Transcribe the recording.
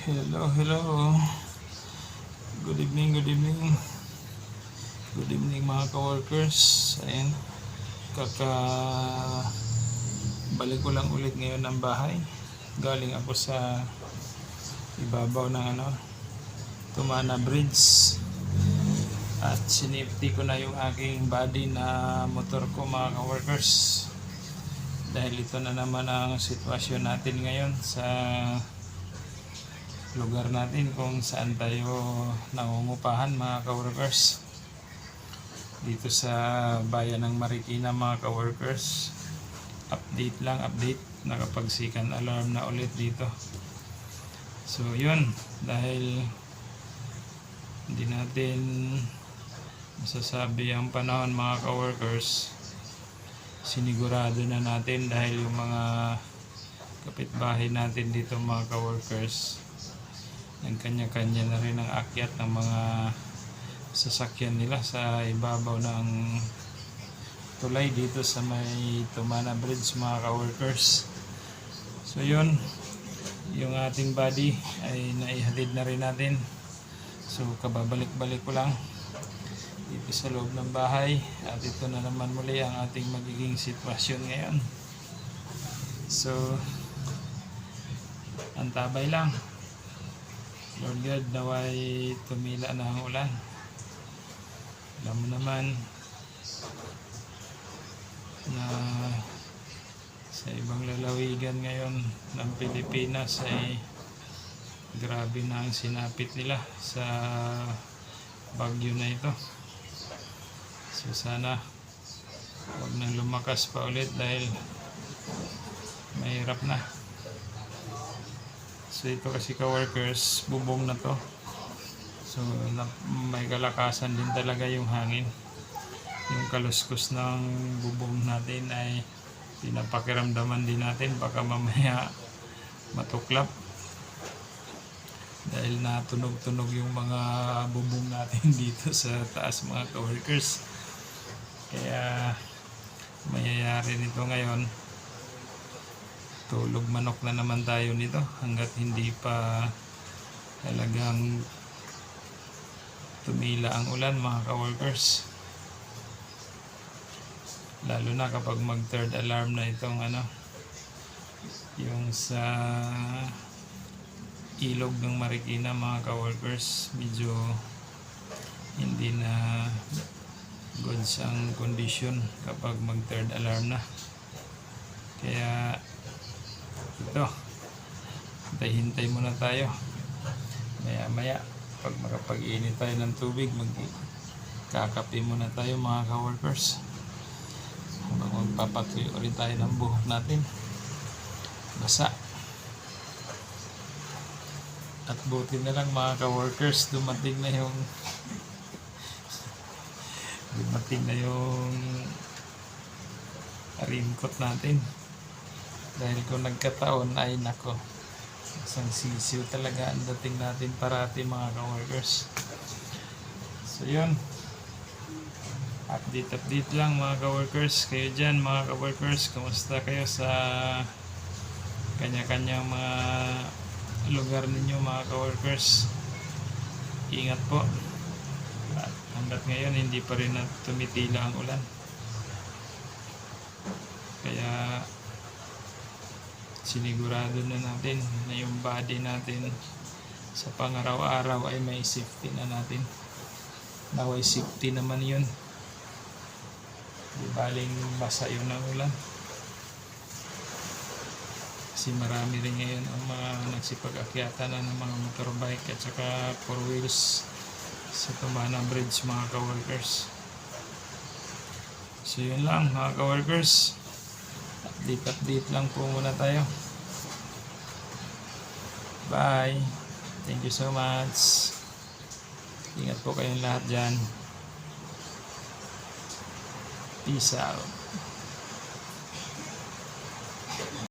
Hello, hello. Good evening, good evening. Good evening mga ka-workers. Ayan, balik ko lang ulit ngayon ng bahay. Galing ako sa ibabaw ng Tumana Bridge. At sinifty ko na yung aking body na motor ko mga ka-workers. Dahil ito na naman ang sitwasyon natin ngayon sa lugar natin kung saan tayo nangungupahan mga ka-workers. Dito sa bayan ng Marikina mga ka-workers. Update lang, update. Nakapagsikan alarm na ulit dito. So yun, dahil hindi natin masasabi ang panahon mga ka-workers, sinigurado na natin dahil yung mga kapitbahay natin dito mga ka-workers, ng kanya-kanya na rin ang akyat ng mga sasakyan nila sa ibabaw ng tulay dito sa may Tumana Bridge mga ka-workers. So yun, yung ating body ay naihatid na rin natin. So kababalik-balik ko lang dito sa loob ng bahay at ito na naman muli ang ating magiging sitwasyon ngayon. So antabay lang. Lord God, naway tumila na ang ulan. Alam mo naman na sa ibang lalawigan ngayon ng Pilipinas ay grabe na ang sinapit nila sa bagyo na ito. So sana huwag nang lumakas pa ulit dahil mahirap na. So ito kasi ka-workers, bubong na to. So may kalakasan din talaga yung hangin. Yung kaluskos ng bubong natin ay pinapakiramdaman din natin, baka mamaya matuklap. Dahil natunog-tunog yung mga bubong natin dito sa taas mga ka-workers. Kaya mayayari nito ngayon, tulog manok na naman tayo nito hanggat hindi pa talagang tumila ang ulan mga ka-workers. Lalo na kapag mag third alarm na itong yung sa ilog ng Marikina mga ka-workers, medyo hindi na goods ang condition kapag mag third alarm na. Kaya ito, hintay muna tayo. Maya pag makapag-init tayo ng tubig, magkakape muna tayo mga ka-workers. Habang magpapatuyo rin tayo ng buhok natin, basa. At buti na lang mga ka-workers, dumating na yung raincoat natin. Dahil kung nagkataon ay nako, isang sisiw talaga ang dating natin parati mga ka-workers. So yun, update lang mga ka-workers. Kayo dyan mga ka-workers, kumusta kayo sa kanya-kanyang mga lugar ninyo mga ka-workers? Ingat po. At hanggat ngayon hindi pa rin tumitila ang ulan. Kaya sinigurado na natin na yung body natin sa pangaraw-araw ay may safety na natin. Naway safety naman yun. Di baling basa yun ng ulan. Kasi marami rin ngayon ang mga nagsipag-akyatan na ng mga motorbike at saka 4 wheels sa Tumana Bridge mga ka-workers. So yun lang mga ka-workers. Update lang po muna tayo. Bye. Thank you so much. Ingat po kayong lahat dyan. Peace out.